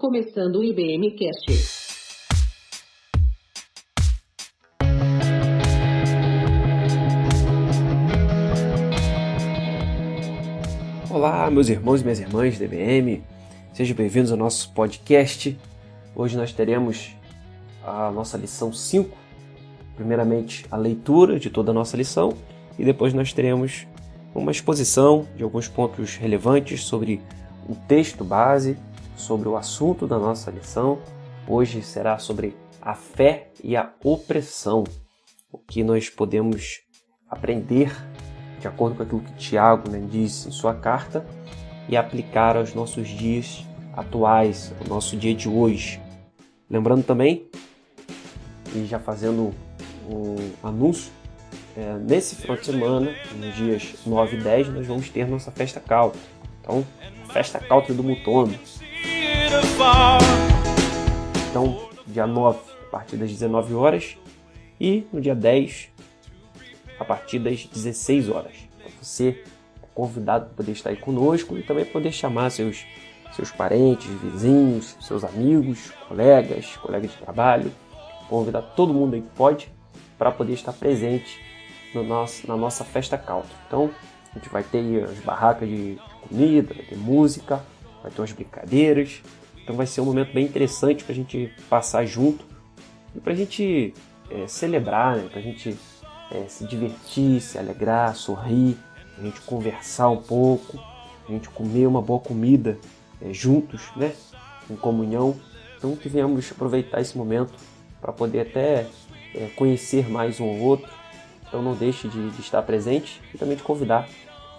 Começando o IBM Cast. Olá, meus irmãos e minhas irmãs da IBM, sejam bem-vindos ao nosso podcast. Hoje nós teremos a nossa lição 5, primeiramente a leitura de toda a nossa lição e depois nós teremos uma exposição de alguns pontos relevantes sobre o texto base, sobre o assunto da nossa lição. Hoje será sobre a fé e a opressão, o que nós podemos aprender de acordo com aquilo que Tiago diz em sua carta e aplicar aos nossos dias atuais, ao nosso dia de hoje. Lembrando também, e já fazendo um anúncio, nesse final de semana, nos dias 9 e 10, nós vamos ter nossa festa country. Então, a festa country do Mutondo. Então, dia 9, a partir das 19 horas e no dia 10, a partir das 16 horas. Então, você é convidado para poder estar aí conosco e também poder chamar seus parentes, vizinhos, seus amigos, colegas de trabalho, convidar todo mundo aí que pode para poder estar presente na nossa festa country. Então, a gente vai ter as barracas de comida, vai ter música, vai ter umas brincadeiras. Então vai ser um momento bem interessante para a gente passar junto e para a gente celebrar, para a gente se divertir, se alegrar, sorrir, a gente conversar um pouco, a gente comer uma boa comida juntos, em comunhão. Então que venhamos aproveitar esse momento para poder até conhecer mais um ao outro. Então não deixe de estar presente e também de convidar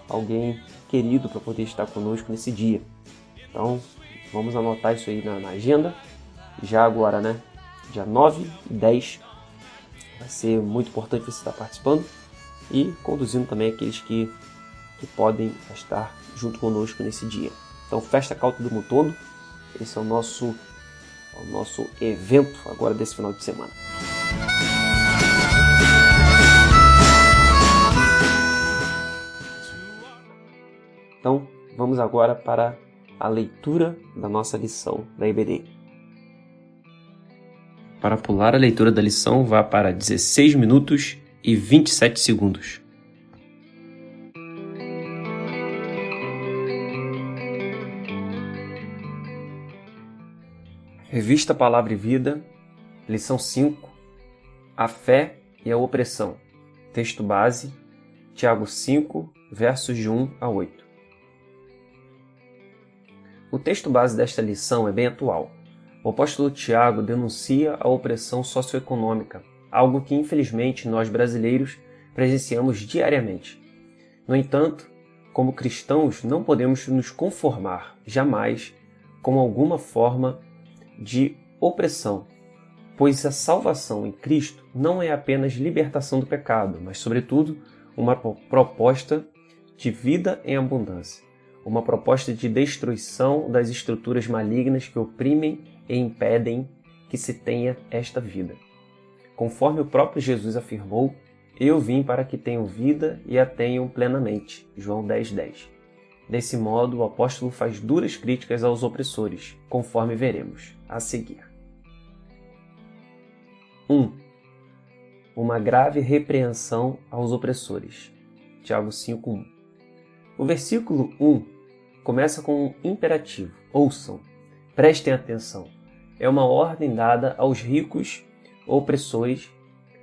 alguém querido para poder estar conosco nesse dia. Então vamos anotar isso aí na agenda. Já agora, dia 9 e 10, vai ser muito importante você estar participando e conduzindo também aqueles que podem estar junto conosco nesse dia. Então, Festa Country do Mutondo, esse é o nosso evento agora desse final de semana. Então, vamos agora para a leitura da nossa lição da EBD. Para pular a leitura da lição, vá para 16 minutos e 27 segundos. Revista Palavra e Vida, lição 5, a fé e a opressão. Texto base, Tiago 5, versos de 1 a 8. O texto base desta lição é bem atual. O apóstolo Tiago denuncia a opressão socioeconômica, algo que infelizmente nós brasileiros presenciamos diariamente. No entanto, como cristãos não podemos nos conformar jamais com alguma forma de opressão, pois a salvação em Cristo não é apenas libertação do pecado, mas sobretudo uma proposta de vida em abundância. Uma proposta de destruição das estruturas malignas que oprimem e impedem que se tenha esta vida. Conforme o próprio Jesus afirmou, eu vim para que tenham vida e a tenham plenamente. João 10:10. Desse modo, o apóstolo faz duras críticas aos opressores, conforme veremos a seguir. 1. Uma grave repreensão aos opressores. Tiago 5:1. O versículo 1 começa com um imperativo. Ouçam, prestem atenção. É uma ordem dada aos ricos opressores,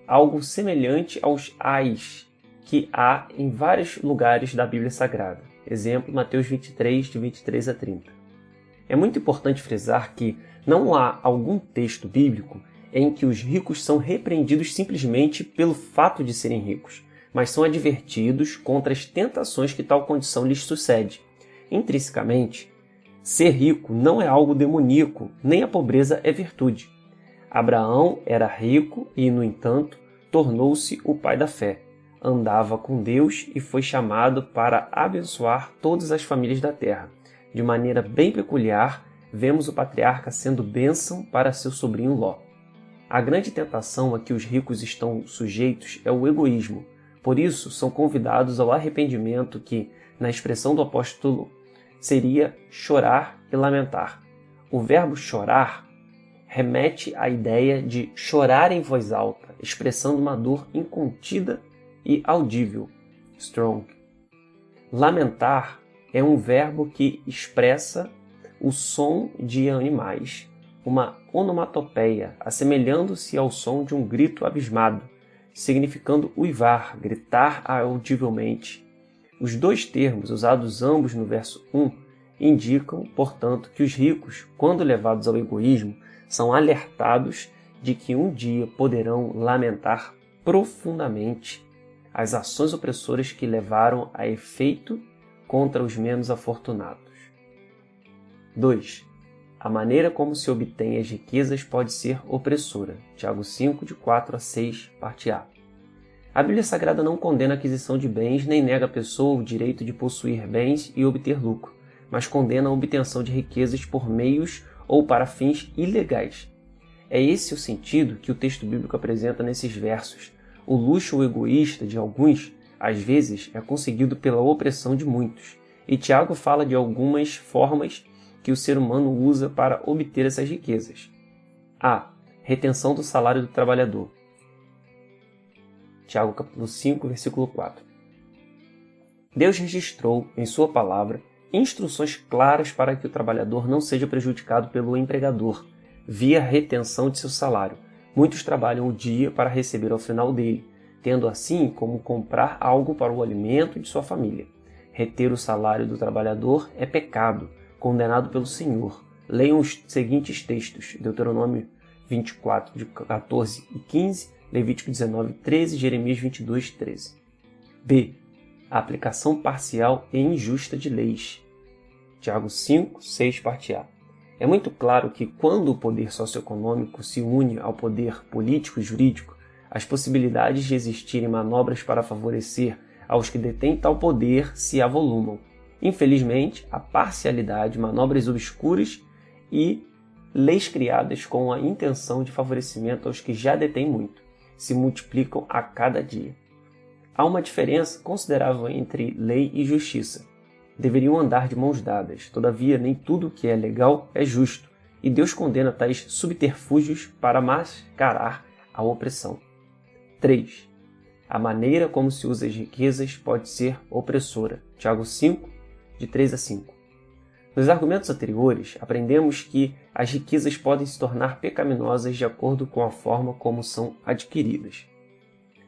algo semelhante aos ais que há em vários lugares da Bíblia Sagrada. Exemplo, Mateus 23, de 23 a 30. É muito importante frisar que não há algum texto bíblico em que os ricos são repreendidos simplesmente pelo fato de serem ricos, mas são advertidos contra as tentações que tal condição lhes sucede. Intrinsecamente, ser rico não é algo demoníaco, nem a pobreza é virtude. Abraão era rico e, no entanto, tornou-se o pai da fé. Andava com Deus e foi chamado para abençoar todas as famílias da terra. De maneira bem peculiar, vemos o patriarca sendo bênção para seu sobrinho Ló. A grande tentação a que os ricos estão sujeitos é o egoísmo. Por isso, são convidados ao arrependimento que, na expressão do apóstolo, seria chorar e lamentar. O verbo chorar remete à ideia de chorar em voz alta, expressando uma dor incontida e audível. Strong. Lamentar é um verbo que expressa o som de animais, uma onomatopeia, assemelhando-se ao som de um grito abismado, significando uivar, gritar audivelmente. Os dois termos, usados ambos no verso 1, indicam, portanto, que os ricos, quando levados ao egoísmo, são alertados de que um dia poderão lamentar profundamente as ações opressoras que levaram a efeito contra os menos afortunados. 2. A maneira como se obtém as riquezas pode ser opressora. Tiago 5, de 4 a 6, parte A. A Bíblia Sagrada não condena a aquisição de bens nem nega à pessoa o direito de possuir bens e obter lucro, mas condena a obtenção de riquezas por meios ou para fins ilegais. É esse o sentido que o texto bíblico apresenta nesses versos. O luxo egoísta de alguns, às vezes, é conseguido pela opressão de muitos. E Tiago fala de algumas formas que o ser humano usa para obter essas riquezas. A. Retenção do salário do trabalhador. Tiago capítulo 5, versículo 4. Deus registrou, em sua palavra, instruções claras para que o trabalhador não seja prejudicado pelo empregador, via retenção de seu salário. Muitos trabalham o dia para receber ao final dele, tendo assim como comprar algo para o alimento de sua família. Reter o salário do trabalhador é pecado, condenado pelo Senhor. Leiam os seguintes textos: Deuteronômio 24, de 14 e 15, Levítico 19, 13, Jeremias 22, 13. B. A aplicação parcial e injusta de leis. Tiago 5, 6, parte A. É muito claro que quando o poder socioeconômico se une ao poder político e jurídico, as possibilidades de existirem manobras para favorecer aos que detêm tal poder se avolumam. Infelizmente, a parcialidade, manobras obscuras e leis criadas com a intenção de favorecimento aos que já detêm muito se multiplicam a cada dia. Há uma diferença considerável entre lei e justiça. Deveriam andar de mãos dadas, todavia nem tudo que é legal é justo, e Deus condena tais subterfúgios para mascarar a opressão. 3. A maneira como se usa as riquezas pode ser opressora. Tiago 5, de 3 a 5. Nos argumentos anteriores, aprendemos que as riquezas podem se tornar pecaminosas de acordo com a forma como são adquiridas.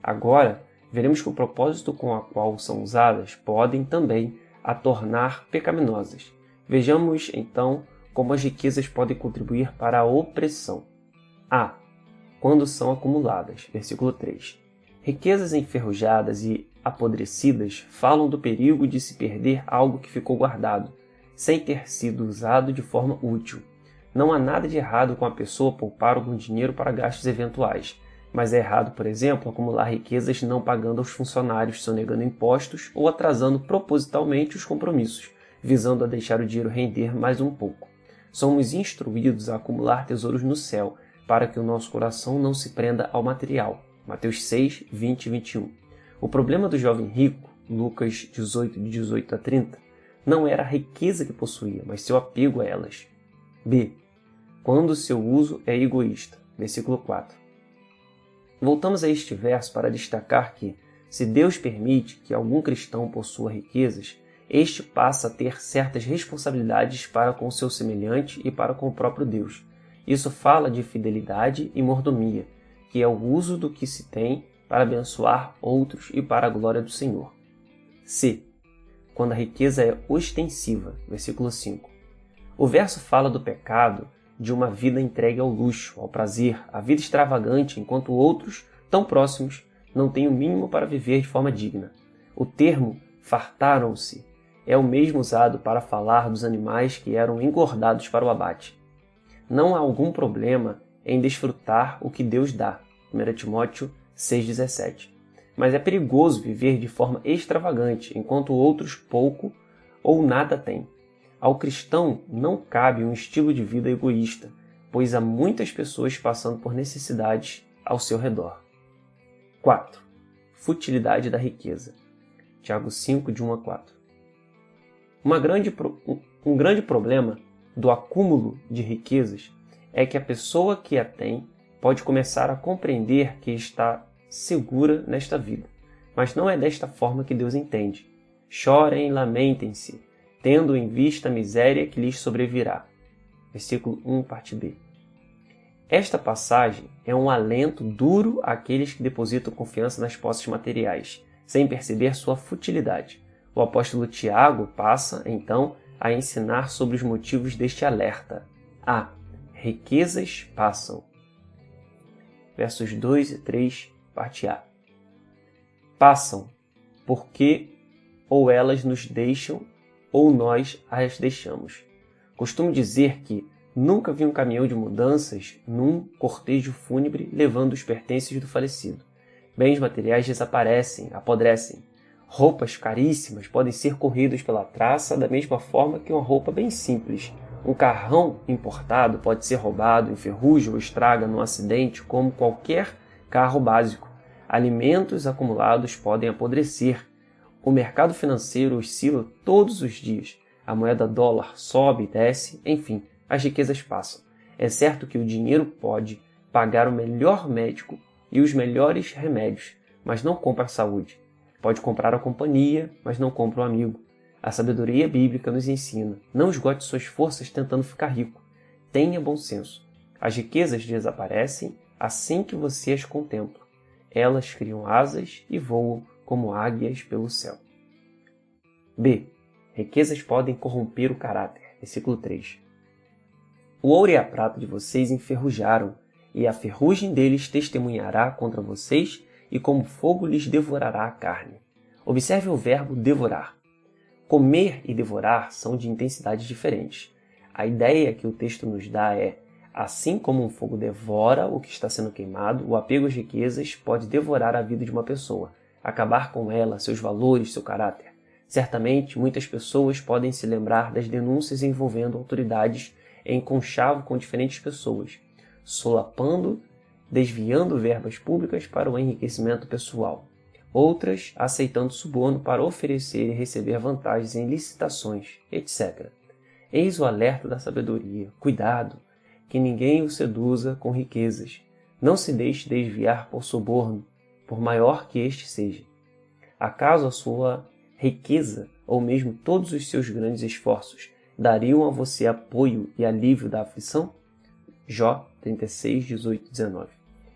Agora, veremos que o propósito com o qual são usadas podem também a tornar pecaminosas. Vejamos, então, como as riquezas podem contribuir para a opressão. A. Quando são acumuladas. Versículo 3. Riquezas enferrujadas e apodrecidas falam do perigo de se perder algo que ficou guardado, sem ter sido usado de forma útil. Não há nada de errado com a pessoa poupar algum dinheiro para gastos eventuais, mas é errado, por exemplo, acumular riquezas não pagando aos funcionários, sonegando impostos ou atrasando propositalmente os compromissos, visando a deixar o dinheiro render mais um pouco. Somos instruídos a acumular tesouros no céu, para que o nosso coração não se prenda ao material. Mateus 6, 20 e 21. O problema do jovem rico, Lucas 18, de 18 a 30, não era a riqueza que possuía, mas seu apego a elas. B. Quando seu uso é egoísta. Versículo 4. Voltamos a este verso para destacar que, se Deus permite que algum cristão possua riquezas, este passa a ter certas responsabilidades para com seu semelhante e para com o próprio Deus. Isso fala de fidelidade e mordomia, que é o uso do que se tem para abençoar outros e para a glória do Senhor. C. Quando a riqueza é ostensiva. Versículo 5. O verso fala do pecado de uma vida entregue ao luxo, ao prazer, à vida extravagante, enquanto outros, tão próximos, não têm o mínimo para viver de forma digna. O termo fartaram-se é o mesmo usado para falar dos animais que eram engordados para o abate. Não há algum problema em desfrutar o que Deus dá. 1 Timóteo 6,17. Mas é perigoso viver de forma extravagante, enquanto outros pouco ou nada têm. Ao cristão não cabe um estilo de vida egoísta, pois há muitas pessoas passando por necessidades ao seu redor. 4. Futilidade da riqueza. Tiago 5, de 1 a 4. Um grande problema do acúmulo de riquezas é que a pessoa que a tem pode começar a compreender que está segura nesta vida. Mas não é desta forma que Deus entende. Chorem e lamentem-se, tendo em vista a miséria que lhes sobrevirá. Versículo 1, parte B. Esta passagem é um alento duro àqueles que depositam confiança nas posses materiais, sem perceber sua futilidade. O apóstolo Tiago passa, então, a ensinar sobre os motivos deste alerta. A. Riquezas passam. Versos 2 e 3, parte A. Passam, porque ou elas nos deixam, ou nós as deixamos. Costumo dizer que nunca vi um caminhão de mudanças num cortejo fúnebre levando os pertences do falecido. Bens materiais desaparecem, apodrecem. Roupas caríssimas podem ser corridas pela traça da mesma forma que uma roupa bem simples. Um carrão importado pode ser roubado, enferruja ou estraga num acidente como qualquer carro básico. Alimentos acumulados podem apodrecer. O mercado financeiro oscila todos os dias. A moeda dólar sobe e desce, enfim, as riquezas passam. É certo que o dinheiro pode pagar o melhor médico e os melhores remédios, mas não compra a saúde. Pode comprar a companhia, mas não compra o amigo. A sabedoria bíblica nos ensina: não esgote suas forças tentando ficar rico. Tenha bom senso. As riquezas desaparecem assim que você as contempla. Elas criam asas e voam como águias pelo céu. B. Riquezas podem corromper o caráter. Versículo 3. O ouro e a prata de vocês enferrujaram, e a ferrugem deles testemunhará contra vocês, e como fogo lhes devorará a carne. Observe o verbo devorar. Comer e devorar são de intensidades diferentes. A ideia que o texto nos dá é: assim como um fogo devora o que está sendo queimado, o apego às riquezas pode devorar a vida de uma pessoa, acabar com ela, seus valores, seu caráter. Certamente, muitas pessoas podem se lembrar das denúncias envolvendo autoridades em conchavo com diferentes pessoas, solapando, desviando verbas públicas para o enriquecimento pessoal. Outras aceitando suborno para oferecer e receber vantagens em licitações, etc. Eis o alerta da sabedoria. Cuidado, que ninguém o seduza com riquezas. Não se deixe desviar por suborno, por maior que este seja. Acaso a sua riqueza, ou mesmo todos os seus grandes esforços, dariam a você apoio e alívio da aflição? Jó 36, 18, 19.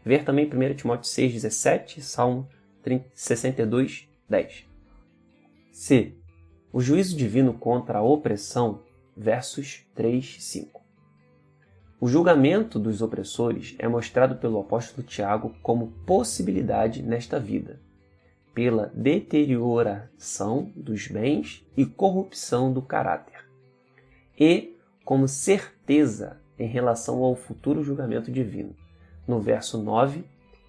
Ver também 1 Timóteo 6, 17 e Salmo 62, 10. C. O juízo divino contra a opressão, versos 3 e 5. O julgamento dos opressores é mostrado pelo apóstolo Tiago como possibilidade nesta vida, pela deterioração dos bens e corrupção do caráter, e como certeza em relação ao futuro julgamento divino. No verso 9,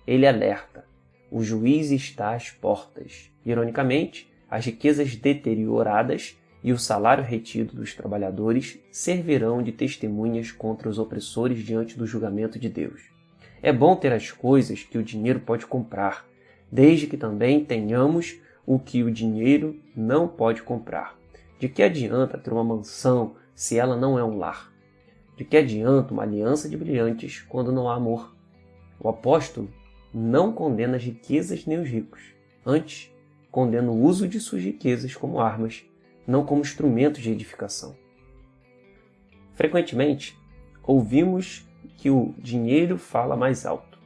ele alerta: o juiz está às portas. Ironicamente, as riquezas deterioradas e o salário retido dos trabalhadores servirão de testemunhas contra os opressores diante do julgamento de Deus. É bom ter as coisas que o dinheiro pode comprar, desde que também tenhamos o que o dinheiro não pode comprar. De que adianta ter uma mansão se ela não é um lar? De que adianta uma aliança de brilhantes quando não há amor? O apóstolo não condena as riquezas nem os ricos. Antes, condena o uso de suas riquezas como armas, não como instrumentos de edificação. Frequentemente, ouvimos que o dinheiro fala mais alto.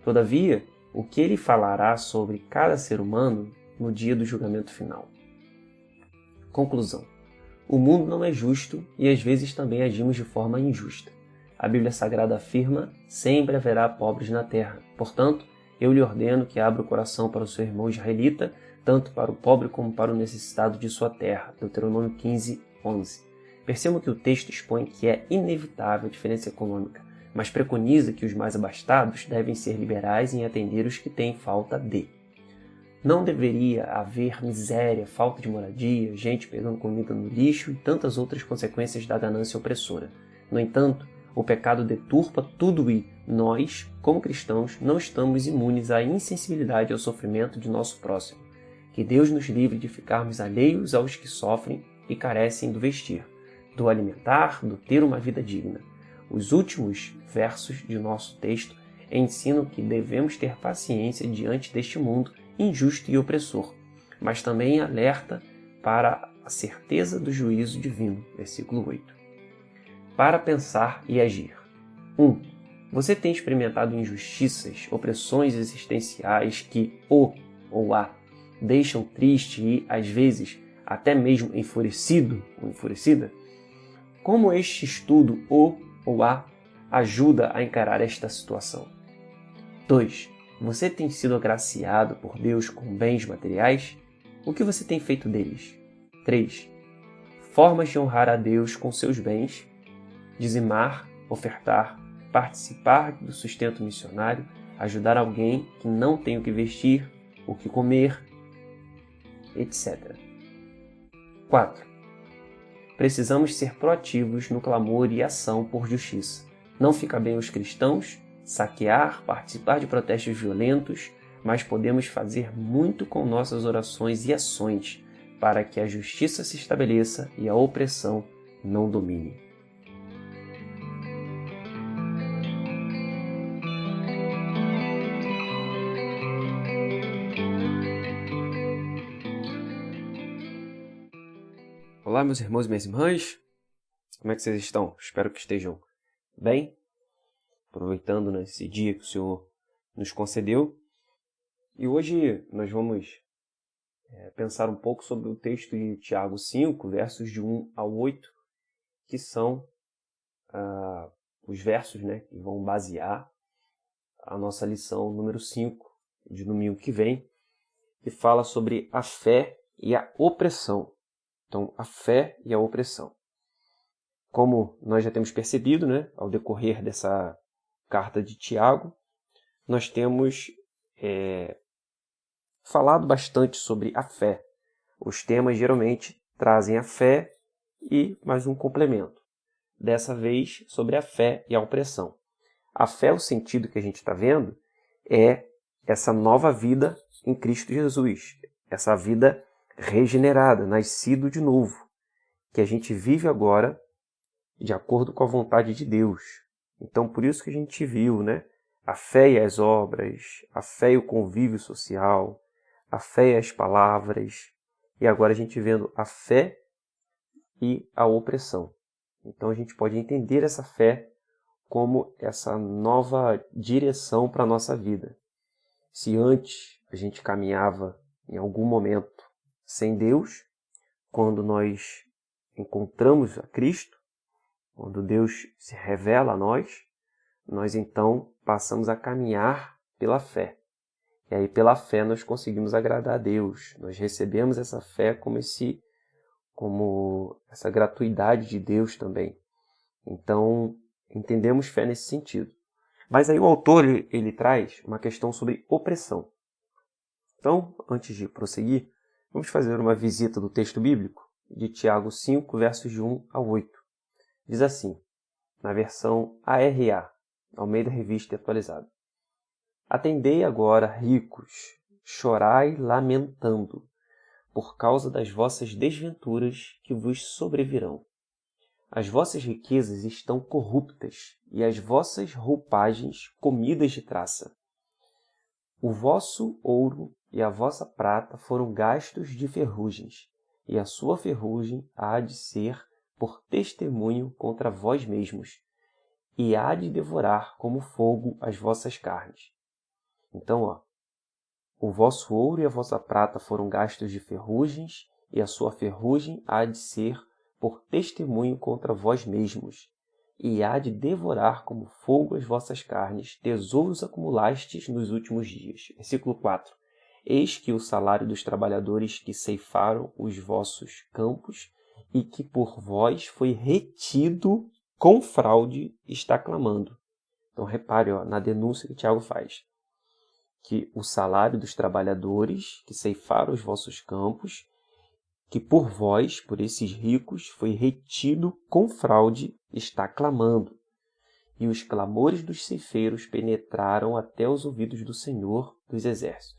Todavia, o que ele falará sobre cada ser humano no dia do julgamento final? Conclusão. O mundo não é justo e às vezes também agimos de forma injusta. A Bíblia Sagrada afirma: sempre haverá pobres na terra. Portanto, eu lhe ordeno que abra o coração para o seu irmão israelita, tanto para o pobre como para o necessitado de sua terra. Deuteronômio 15, 11. Percebam que o texto expõe que é inevitável a diferença econômica, mas preconiza que os mais abastados devem ser liberais em atender os que têm falta de. Não deveria haver miséria, falta de moradia, gente pegando comida no lixo e tantas outras consequências da ganância opressora. No entanto, o pecado deturpa tudo e nós, como cristãos, não estamos imunes à insensibilidade ao sofrimento de nosso próximo. Que Deus nos livre de ficarmos alheios aos que sofrem e carecem do vestir. do alimentar, do ter uma vida digna. Os últimos versos de nosso texto ensinam que devemos ter paciência diante deste mundo injusto e opressor, mas também alerta para a certeza do juízo divino, versículo 8. Para pensar e agir. 1. Você tem experimentado injustiças, opressões existenciais que o ou a deixam triste e, às vezes, até mesmo enfurecido ou enfurecida? Como este estudo o ou a ajuda a encarar esta situação? 2. Você tem sido agraciado por Deus com bens materiais? O que você tem feito deles? 3. Formas de honrar a Deus com seus bens: dizimar, ofertar, participar do sustento missionário, ajudar alguém que não tem o que vestir, o que comer, etc. 4. Precisamos ser proativos no clamor e ação por justiça. Não fica bem os cristãos saquear, participar de protestos violentos, mas podemos fazer muito com nossas orações e ações para que a justiça se estabeleça e a opressão não domine. Olá, meus irmãos e minhas irmãs, como é que vocês estão? Espero que estejam bem, aproveitando esse dia que o Senhor nos concedeu. E hoje nós vamos pensar um pouco sobre o texto de Tiago 5, versos de 1 ao 8, que são os versos que vão basear a nossa lição número 5, de domingo que vem, que fala sobre a fé e a opressão. Então, a fé e a opressão. Como nós já temos percebido, ao decorrer dessa carta de Tiago, nós temos falado bastante sobre a fé. Os temas geralmente trazem a fé e mais um complemento. Dessa vez, sobre a fé e a opressão. A fé, o sentido que a gente está vendo, é essa nova vida em Cristo Jesus. Essa vida regenerada, nascido de novo, que a gente vive agora de acordo com a vontade de Deus. Então, por isso que a gente viu, a fé e as obras, a fé e o convívio social, a fé e as palavras, e agora a gente vendo a fé e a opressão. Então, a gente pode entender essa fé como essa nova direção para a nossa vida. Se antes a gente caminhava em algum momento sem Deus, quando nós encontramos a Cristo, quando Deus se revela a nós então passamos a caminhar pela fé. E aí pela fé nós conseguimos agradar a Deus. Nós recebemos essa fé como essa gratuidade de Deus também. Então entendemos fé nesse sentido. Mas aí o autor ele traz uma questão sobre opressão. Então, antes de prosseguir, vamos fazer uma visita do texto bíblico de Tiago 5, versos de 1 a 8. Diz assim, na versão ARA, Almeida Revista Atualizada. Atendei agora, ricos, chorai lamentando, por causa das vossas desventuras que vos sobrevirão. As vossas riquezas estão corruptas, e as vossas roupagens comidas de traça. O vosso ouro e a vossa prata foram gastos de ferrugens, e a sua ferrugem há de ser por testemunho contra vós mesmos, e há de devorar como fogo as vossas carnes. Então, o vosso ouro e a vossa prata foram gastos de ferrugens, e a sua ferrugem há de ser por testemunho contra vós mesmos, e há de devorar como fogo as vossas carnes, tesouros acumulastes nos últimos dias. Versículo 4. Eis que o salário dos trabalhadores que ceifaram os vossos campos e que por vós foi retido com fraude está clamando. Então repare na denúncia que Tiago faz. Que o salário dos trabalhadores que ceifaram os vossos campos, que por vós, por esses ricos, foi retido com fraude, está clamando. E os clamores dos ceifeiros penetraram até os ouvidos do Senhor dos Exércitos.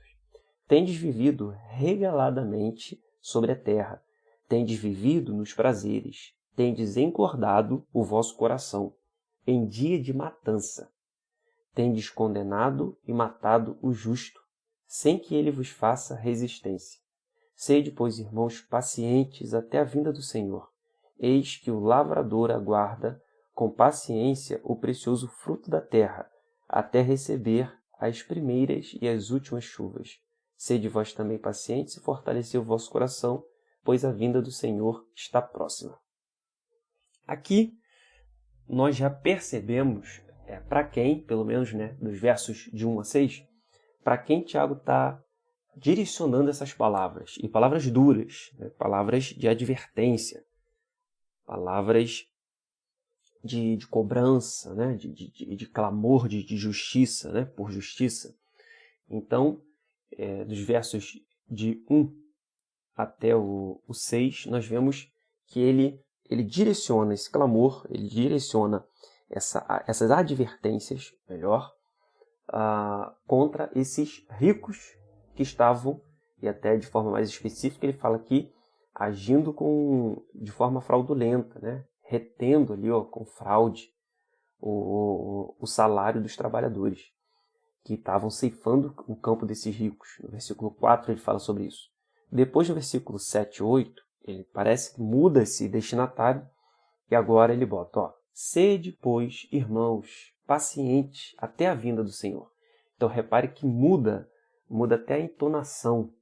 Tendes vivido regaladamente sobre a terra, tendes vivido nos prazeres, tendes engordado o vosso coração em dia de matança. Tendes condenado e matado o justo, sem que ele vos faça resistência. Sede, pois, irmãos, pacientes até a vinda do Senhor. Eis que o lavrador aguarda com paciência o precioso fruto da terra, até receber as primeiras e as últimas chuvas. Sede vós também pacientes e fortalecei o vosso coração, pois a vinda do Senhor está próxima. Aqui nós já percebemos para quem, pelo menos dos versos de 1 a 6, para quem Tiago está direcionando essas palavras, e palavras duras, palavras de advertência, palavras de cobrança, de clamor de justiça, por justiça. Então, dos versos de 1 até o 6, nós vemos que ele direciona esse clamor, ele direciona essas advertências, contra esses ricos que estavam, e até de forma mais específica, ele fala aqui, agindo de forma fraudulenta, retendo ali com fraude o salário dos trabalhadores, que estavam ceifando o campo desses ricos. No versículo 4 ele fala sobre isso. Depois, no versículo 7 e 8, ele parece que muda esse destinatário, e agora ele bota, sede, pois, irmãos, pacientes até a vinda do Senhor. Então, repare que muda até a entonação,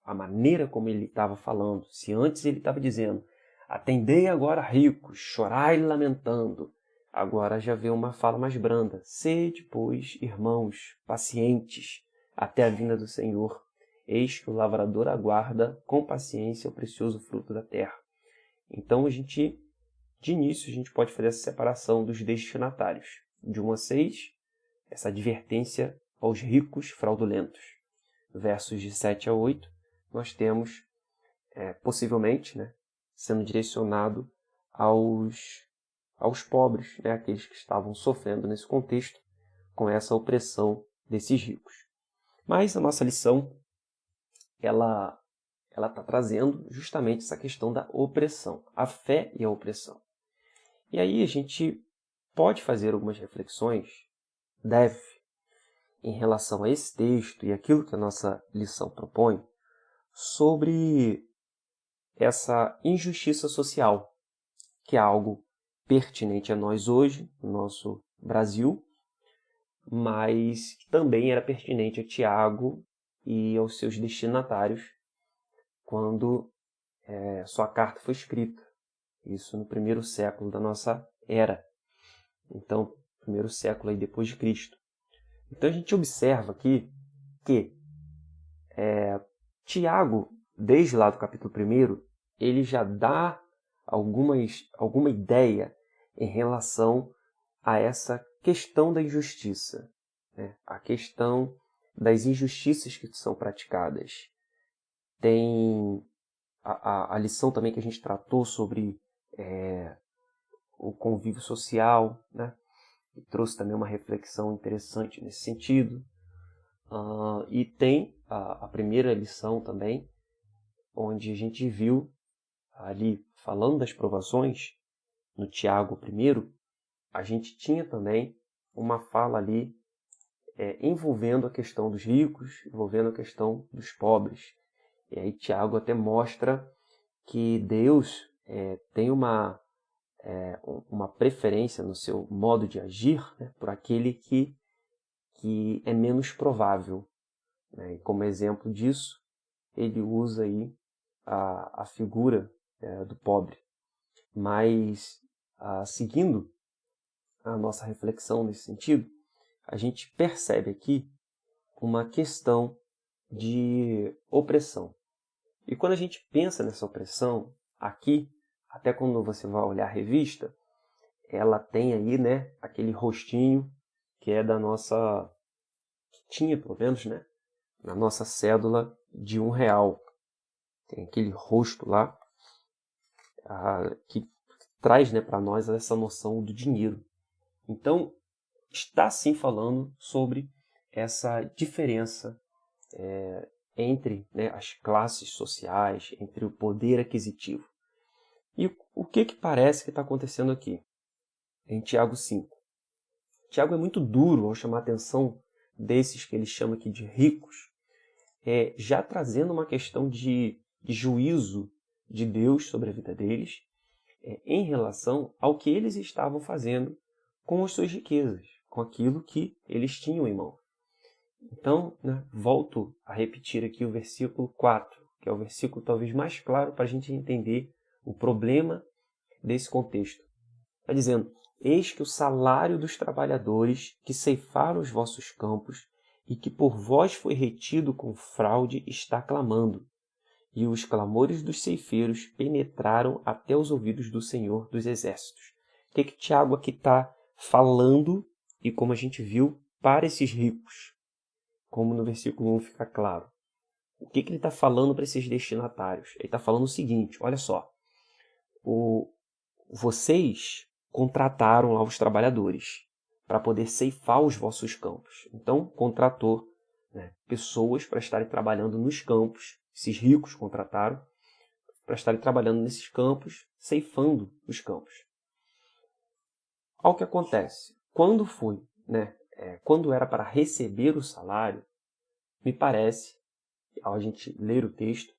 a maneira como ele estava falando. Se antes ele estava dizendo, atendei agora ricos, chorai lamentando, agora já vê uma fala mais branda. Sede, pois, irmãos, pacientes até a vinda do Senhor. Eis que o lavrador aguarda com paciência o precioso fruto da terra. Então, de início, a gente pode fazer essa separação dos destinatários. De 1 a 6, essa advertência aos ricos fraudulentos. Versos de 7 a 8, nós temos, possivelmente, sendo direcionado aos pobres, aqueles que estavam sofrendo nesse contexto com essa opressão desses ricos. Mas a nossa lição, ela está trazendo justamente essa questão da opressão, a fé e a opressão. E aí a gente pode fazer algumas reflexões, em relação a esse texto e aquilo que a nossa lição propõe, sobre essa injustiça social, que é algo pertinente a nós hoje, no nosso Brasil, mas que também era pertinente a Tiago e aos seus destinatários quando sua carta foi escrita. Isso no primeiro século da nossa era. Então, primeiro século aí depois de Cristo. Então a gente observa aqui que Tiago, desde lá do capítulo 1, ele já dá alguma ideia em relação a essa questão da injustiça, a questão das injustiças que são praticadas. Tem a lição também que a gente tratou sobre o convívio social, e trouxe também uma reflexão interessante nesse sentido. E tem a primeira lição também, onde a gente viu ali, falando das provações, no Tiago 1, a gente tinha também uma fala ali envolvendo a questão dos ricos, envolvendo a questão dos pobres. E aí Tiago até mostra que Deus tem uma preferência no seu modo de agir, por aquele que é menos provável. E como exemplo disso, ele usa aí a figura do pobre. Mas, seguindo a nossa reflexão nesse sentido, a gente percebe aqui uma questão de opressão. E quando a gente pensa nessa opressão, aqui, até quando você vai olhar a revista, ela tem aí, aquele rostinho que é da nossa, que tinha pelo menos, na nossa cédula de R$1. Tem aquele rosto lá que traz para nós essa noção do dinheiro. Então, está sim falando sobre essa diferença entre as classes sociais, entre o poder aquisitivo. E o que parece que está acontecendo aqui? Em Tiago 5. Tiago é muito duro ao chamar a atenção desses que ele chama aqui de ricos, já trazendo uma questão de juízo de Deus sobre a vida deles, em relação ao que eles estavam fazendo com as suas riquezas, com aquilo que eles tinham em mão. Então, volto a repetir aqui o versículo 4, que é o versículo talvez mais claro para a gente entender o problema desse contexto. Está dizendo: eis que o salário dos trabalhadores que ceifaram os vossos campos e que por vós foi retido com fraude está clamando, e os clamores dos ceifeiros penetraram até os ouvidos do Senhor dos Exércitos. O que Tiago aqui está falando, e como a gente viu, para esses ricos? Como no versículo 1 fica claro. O que ele está falando para esses destinatários? Ele está falando o seguinte: olha só, vocês contrataram lá os trabalhadores para poder ceifar os vossos campos. Então, contratou pessoas para estarem trabalhando nos campos. Esses ricos contrataram para estarem trabalhando nesses campos, ceifando os campos. Olha o que acontece. Quando quando era para receber o salário, me parece, ao a gente ler o texto,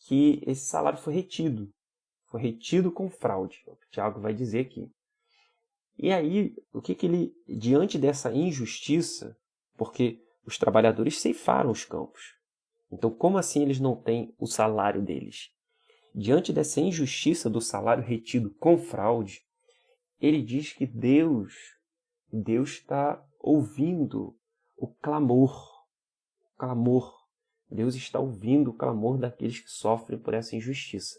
que esse salário foi retido. Foi retido com fraude, é o que o Tiago vai dizer aqui. E aí, o que ele, diante dessa injustiça, porque os trabalhadores ceifaram os campos, então como assim eles não têm o salário deles? Diante dessa injustiça do salário retido com fraude, ele diz que Deus está ouvindo o clamor. Deus está ouvindo o clamor daqueles que sofrem por essa injustiça.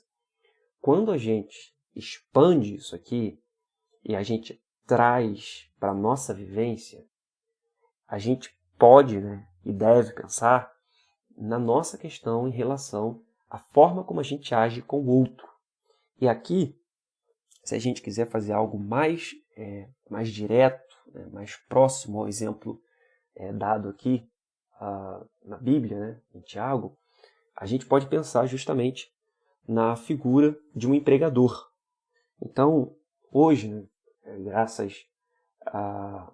Quando a gente expande isso aqui e a gente traz para a nossa vivência, a gente pode e deve pensar na nossa questão em relação à forma como a gente age com o outro. E aqui, se a gente quiser fazer algo mais direto, mais próximo ao exemplo dado aqui na Bíblia, em Tiago, a gente pode pensar justamente na figura de um empregador. Então, hoje, graças a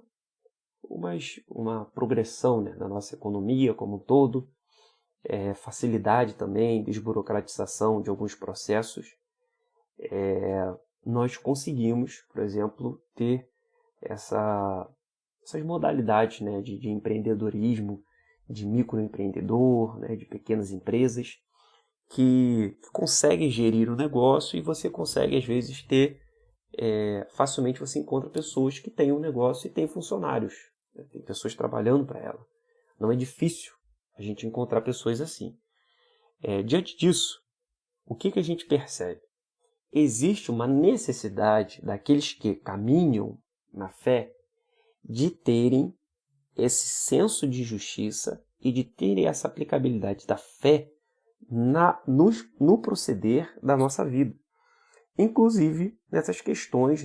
uma progressão na nossa economia como um todo, facilidade também, desburocratização de alguns processos, nós conseguimos, por exemplo, ter essas modalidades de empreendedorismo, de microempreendedor, de pequenas empresas, que conseguem gerir o negócio e você consegue, às vezes, ter... facilmente você encontra pessoas que têm um negócio e têm funcionários. Tem pessoas trabalhando para ela. Não é difícil a gente encontrar pessoas assim. Diante disso, o que a gente percebe? Existe uma necessidade daqueles que caminham na fé de terem esse senso de justiça e de terem essa aplicabilidade da fé no proceder da nossa vida. Inclusive nessas questões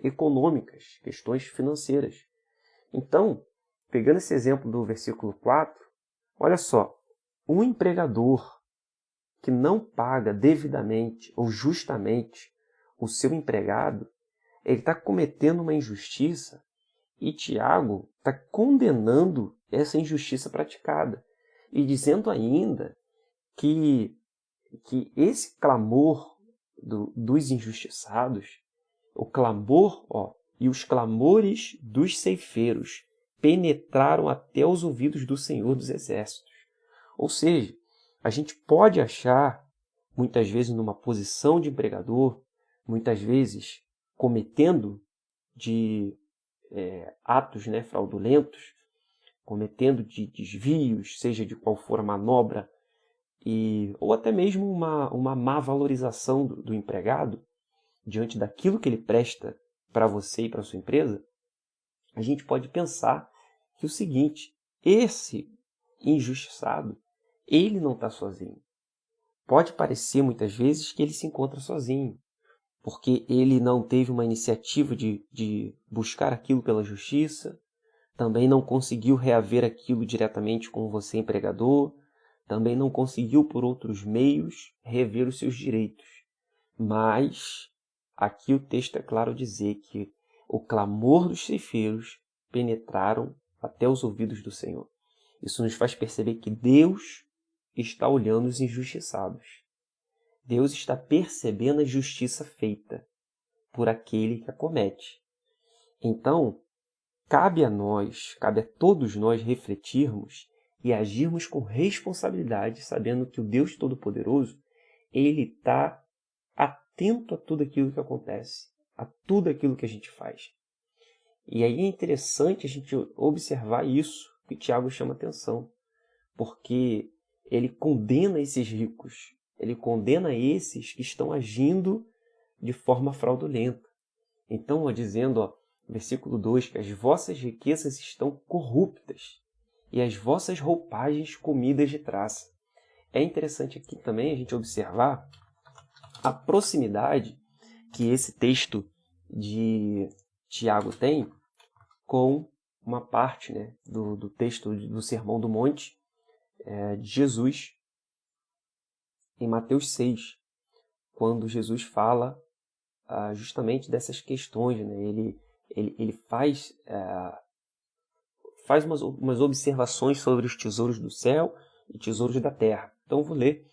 econômicas, questões financeiras. Então, pegando esse exemplo do versículo 4, olha só, um empregador que não paga devidamente ou justamente o seu empregado, ele está cometendo uma injustiça e Tiago está condenando essa injustiça praticada e dizendo ainda que esse clamor dos injustiçados, o clamor e os clamores dos ceifeiros penetraram até os ouvidos do Senhor dos Exércitos. Ou seja, a gente pode achar, muitas vezes numa posição de empregador, muitas vezes cometendo de atos fraudulentos, cometendo de desvios, seja de qual for a manobra, ou até mesmo uma má valorização do empregado diante daquilo que ele presta para você e para a sua empresa, a gente pode pensar que o seguinte: esse injustiçado, ele não está sozinho. Pode parecer muitas vezes que ele se encontra sozinho, porque ele não teve uma iniciativa de buscar aquilo pela justiça, também não conseguiu reaver aquilo diretamente com você, empregador, também não conseguiu por outros meios rever os seus direitos. Mas aqui o texto é claro dizer que o clamor dos ceifeiros penetraram até os ouvidos do Senhor. Isso nos faz perceber que Deus está olhando os injustiçados. Deus está percebendo a justiça feita por aquele que a comete. Então, cabe a todos nós refletirmos e agirmos com responsabilidade, sabendo que o Deus Todo-Poderoso, Ele está atento a tudo aquilo que acontece, a tudo aquilo que a gente faz. E aí é interessante a gente observar isso que Tiago chama atenção, porque ele condena esses ricos, ele condena esses que estão agindo de forma fraudulenta. Então, dizendo, versículo 2, que as vossas riquezas estão corruptas e as vossas roupagens comidas de traça. É interessante aqui também a gente observar a proximidade que esse texto de Tiago tem com uma parte, né, do texto do Sermão do Monte de Jesus em Mateus 6, quando Jesus fala justamente dessas questões. Né? Ele faz umas observações sobre os tesouros do céu e tesouros da terra. Então eu vou ler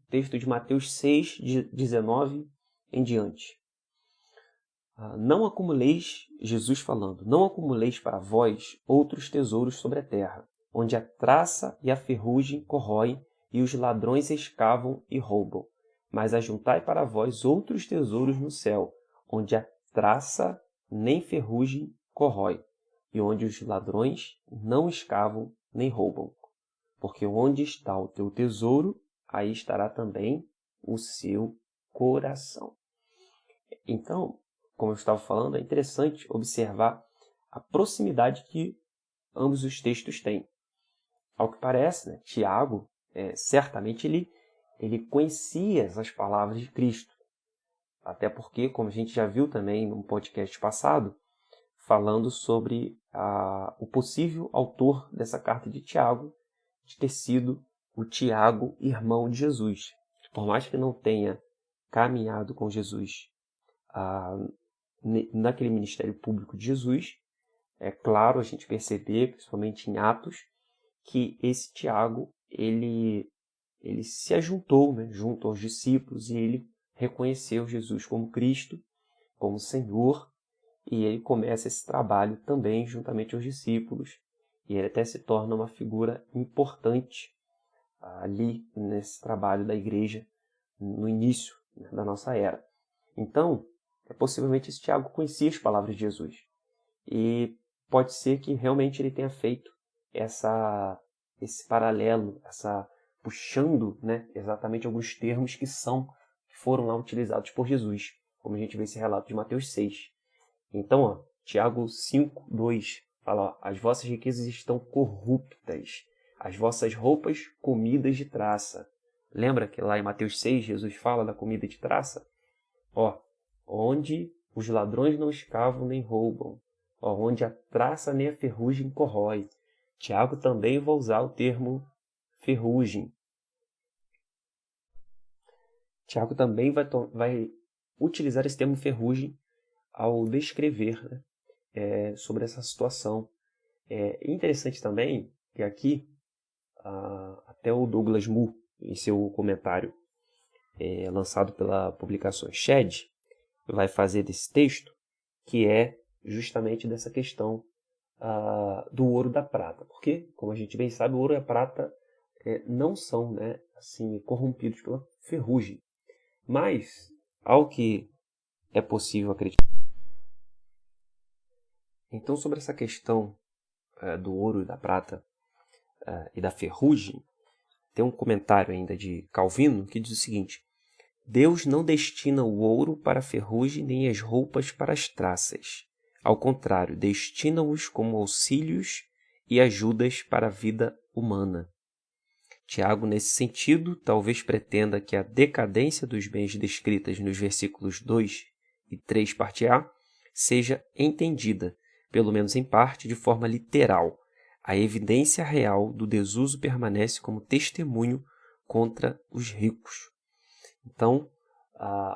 o texto de Mateus 6, de 19 em diante. Não acumuleis, Jesus falando, não acumuleis para vós outros tesouros sobre a terra, onde a traça e a ferrugem corroem e os ladrões escavam e roubam. Mas ajuntai para vós outros tesouros no céu, onde a traça nem ferrugem corrói, e onde os ladrões não escavam nem roubam. Porque onde está o teu tesouro, aí estará também o seu coração. Então, como eu estava falando, é interessante observar a proximidade que ambos os textos têm. Ao que parece, né, Tiago, certamente ele conhecia essas palavras de Cristo. Até porque, como a gente já viu também num podcast passado, falando sobre o possível autor dessa carta de Tiago, de ter sido o Tiago, irmão de Jesus. Por mais que não tenha caminhado com Jesus naquele ministério público de Jesus, é claro a gente perceber, principalmente em Atos, que esse Tiago, ele se ajuntou, né, junto aos discípulos, e ele reconheceu Jesus como Cristo, como Senhor, e ele começa esse trabalho também juntamente aos discípulos, e ele até se torna uma figura importante ali nesse trabalho da igreja no início, né, da nossa era. Então, possivelmente esse Tiago conhecia as palavras de Jesus, e pode ser que realmente ele tenha feito esse paralelo, puxando, né, exatamente alguns termos que foram lá utilizados por Jesus, como a gente vê esse relato de Mateus 6. Então, Tiago 5, 2 fala, as vossas riquezas estão corruptas, as vossas roupas comidas de traça. Lembra que lá em Mateus 6 Jesus fala da comida de traça? Onde os ladrões não escavam nem roubam, onde a traça nem a ferrugem corrói. Tiago também vai usar o termo ferrugem. Tiago também vai utilizar esse termo ferrugem ao descrever, né, sobre essa situação. É interessante também que aqui, até o Douglas Moo, em seu comentário lançado pela publicação Shed, vai fazer desse texto, que é justamente dessa questão do ouro e da prata. Porque, como a gente bem sabe, o ouro e a prata não são, né, assim, corrompidos pela ferrugem. Mas, ao que é possível acreditar. Então, sobre essa questão do ouro e da prata e da ferrugem, tem um comentário ainda de Calvino que diz o seguinte: Deus não destina o ouro para a ferrugem nem as roupas para as traças. Ao contrário, destina-os como auxílios e ajudas para a vida humana. Tiago, nesse sentido, talvez pretenda que a decadência dos bens descritas nos versículos 2 e 3, parte A, seja entendida, pelo menos em parte, de forma literal. A evidência real do desuso permanece como testemunho contra os ricos. Então,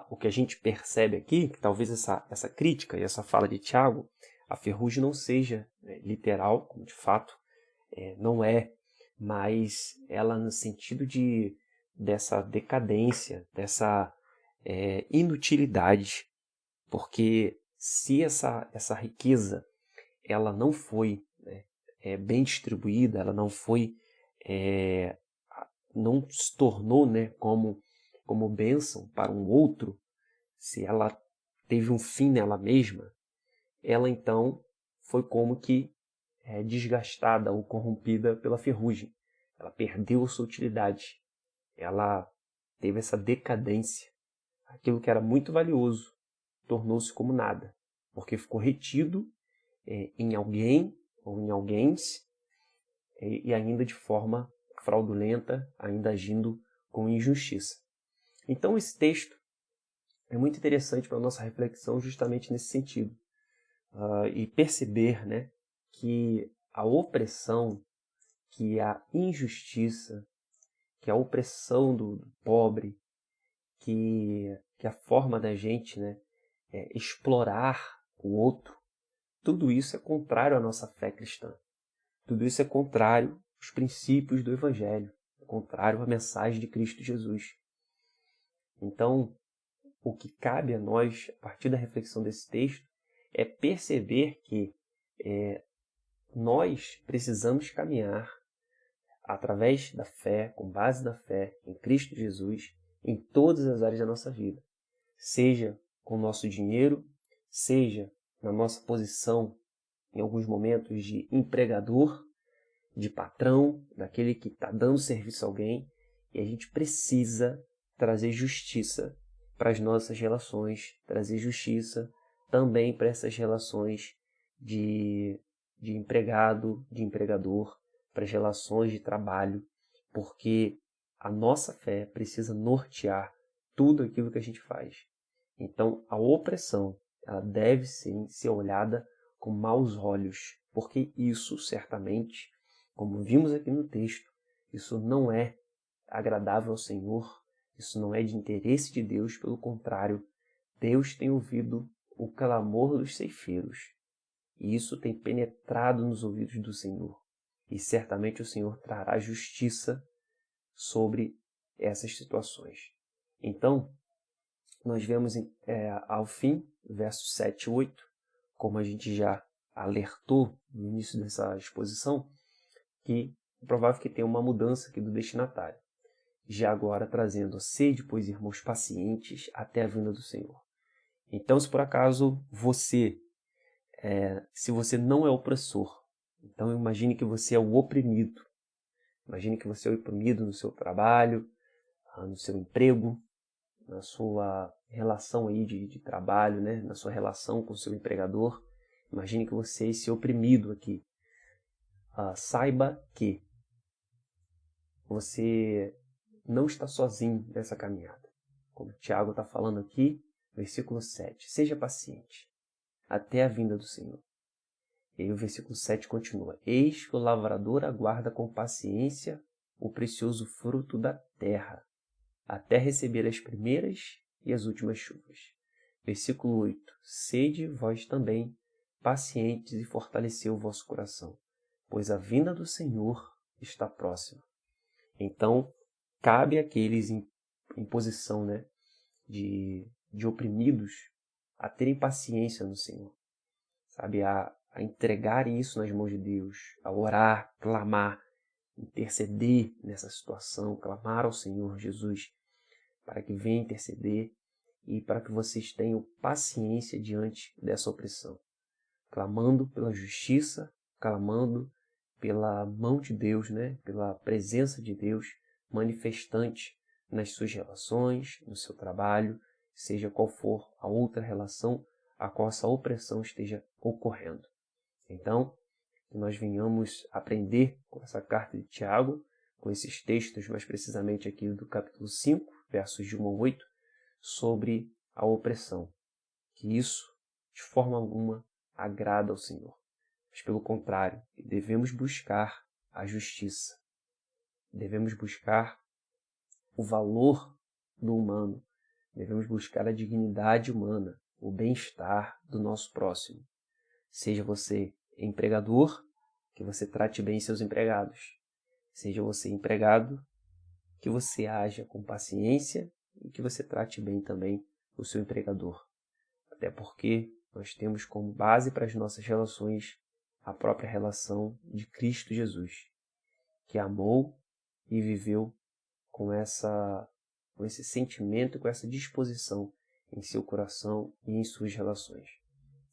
o que a gente percebe aqui, que talvez essa crítica e essa fala de Tiago, a ferrugem não seja literal, como de fato não é, mas ela no sentido dessa decadência, dessa inutilidade, porque se essa riqueza ela não foi bem distribuída, ela não foi, não se tornou como bênção para um outro, se ela teve um fim nela mesma, ela então foi como que desgastada ou corrompida pela ferrugem. Ela perdeu sua utilidade, ela teve essa decadência. Aquilo que era muito valioso tornou-se como nada, porque ficou retido em alguém ou em alguéms e ainda de forma fraudulenta, ainda agindo com injustiça. Então esse texto é muito interessante para a nossa reflexão justamente nesse sentido. E perceber que a opressão, que a injustiça, que a opressão do pobre, que a forma da gente explorar o outro, tudo isso é contrário à nossa fé cristã. Tudo isso é contrário aos princípios do Evangelho, é contrário à mensagem de Cristo Jesus. Então, o que cabe a nós, a partir da reflexão desse texto, é perceber que nós precisamos caminhar através da fé, com base na fé em Cristo Jesus, em todas as áreas da nossa vida. Seja com o nosso dinheiro, seja na nossa posição, em alguns momentos, de empregador, de patrão, daquele que está dando serviço a alguém, e a gente precisa trazer justiça para as nossas relações, trazer justiça também para essas relações de empregado, de empregador, para as relações de trabalho, porque a nossa fé precisa nortear tudo aquilo que a gente faz. Então, a opressão, ela deve sim ser olhada com maus olhos, porque isso certamente, como vimos aqui no texto, isso não é agradável ao Senhor, isso não é de interesse de Deus, pelo contrário, Deus tem ouvido o clamor dos ceifeiros, e isso tem penetrado nos ouvidos do Senhor, e certamente o Senhor trará justiça sobre essas situações. Então, nós vemos ao fim, versos 7 e 8, como a gente já alertou no início dessa exposição, que é provável que tenha uma mudança aqui do destinatário. Já agora trazendo: sede, pois, irmãos, pacientes até a vinda do Senhor. Então, se por acaso se você não é opressor, então imagine que você é o oprimido. Imagine que você é o oprimido no seu trabalho, no seu emprego, na sua relação aí de trabalho, na sua relação com o seu empregador. Imagine que você é esse oprimido aqui. Saiba que você não está sozinho nessa caminhada. Como o Tiago está falando aqui, versículo 7. Seja paciente até a vinda do Senhor. E aí o versículo 7 continua: eis que o lavrador aguarda com paciência o precioso fruto da terra, até receber as primeiras e as últimas chuvas. Versículo 8. Sede vós também pacientes e fortalecei o vosso coração, pois a vinda do Senhor está próxima. Então, cabe àqueles em posição de oprimidos a terem paciência no Senhor, sabe? A entregarem isso nas mãos de Deus, a orar, clamar, interceder nessa situação, clamar ao Senhor Jesus para que venha interceder e para que vocês tenham paciência diante dessa opressão, clamando pela justiça, clamando pela mão de Deus, pela presença de Deus manifestante nas suas relações, no seu trabalho, seja qual for a outra relação a qual essa opressão esteja ocorrendo. Então, que nós venhamos aprender com essa carta de Tiago, com esses textos, mais precisamente aqui do capítulo 5, versos de 1 a 8, sobre a opressão. Que isso, de forma alguma, agrada ao Senhor. Mas, pelo contrário, devemos buscar a justiça. Devemos buscar o valor do humano. devemos buscar a dignidade humana, o bem-estar do nosso próximo. Seja você empregador, que você trate bem seus empregados. Seja você empregado, que você haja com paciência e que você trate bem também o seu empregador. Até porque nós temos como base para as nossas relações a própria relação de Cristo Jesus, que amou e viveu com esse sentimento, com essa disposição em seu coração e em suas relações.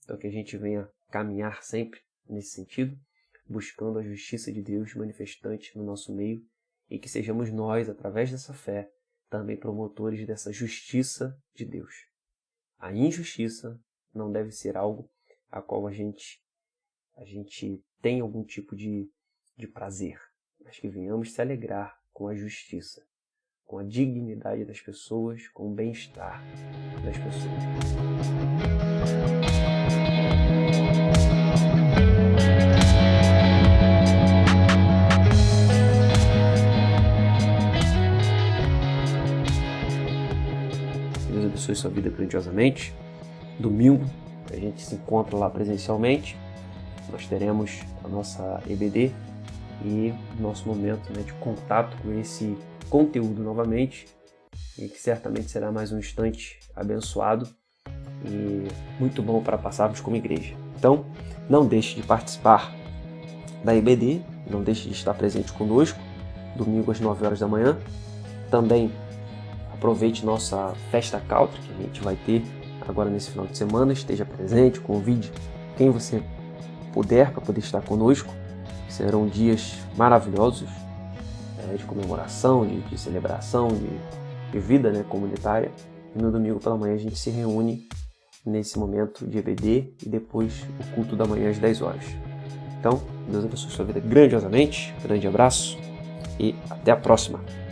Então que a gente venha caminhar sempre nesse sentido, buscando a justiça de Deus manifestante no nosso meio e que sejamos nós, através dessa fé, também promotores dessa justiça de Deus. A injustiça não deve ser algo a qual a gente tem algum tipo de prazer, mas que venhamos se alegrar com a justiça, com a dignidade das pessoas, com o bem-estar das pessoas. Deus abençoe sua vida grandiosamente. Domingo, a gente se encontra lá presencialmente. Nós teremos a nossa EBD e o nosso momento de contato com esse conteúdo novamente, e que certamente será mais um instante abençoado e muito bom para passarmos como igreja. Então, não deixe de participar da EBD, não deixe de estar presente conosco, domingo às 9 horas da manhã. Também aproveite nossa festa country que a gente vai ter agora nesse final de semana, esteja presente, convide quem você puder para poder estar conosco. Serão dias maravilhosos de comemoração, de celebração, de vida comunitária. E no domingo pela manhã a gente se reúne nesse momento de EBD e depois o culto da manhã às 10 horas. Então, Deus abençoe sua vida grandiosamente, grande abraço e até a próxima!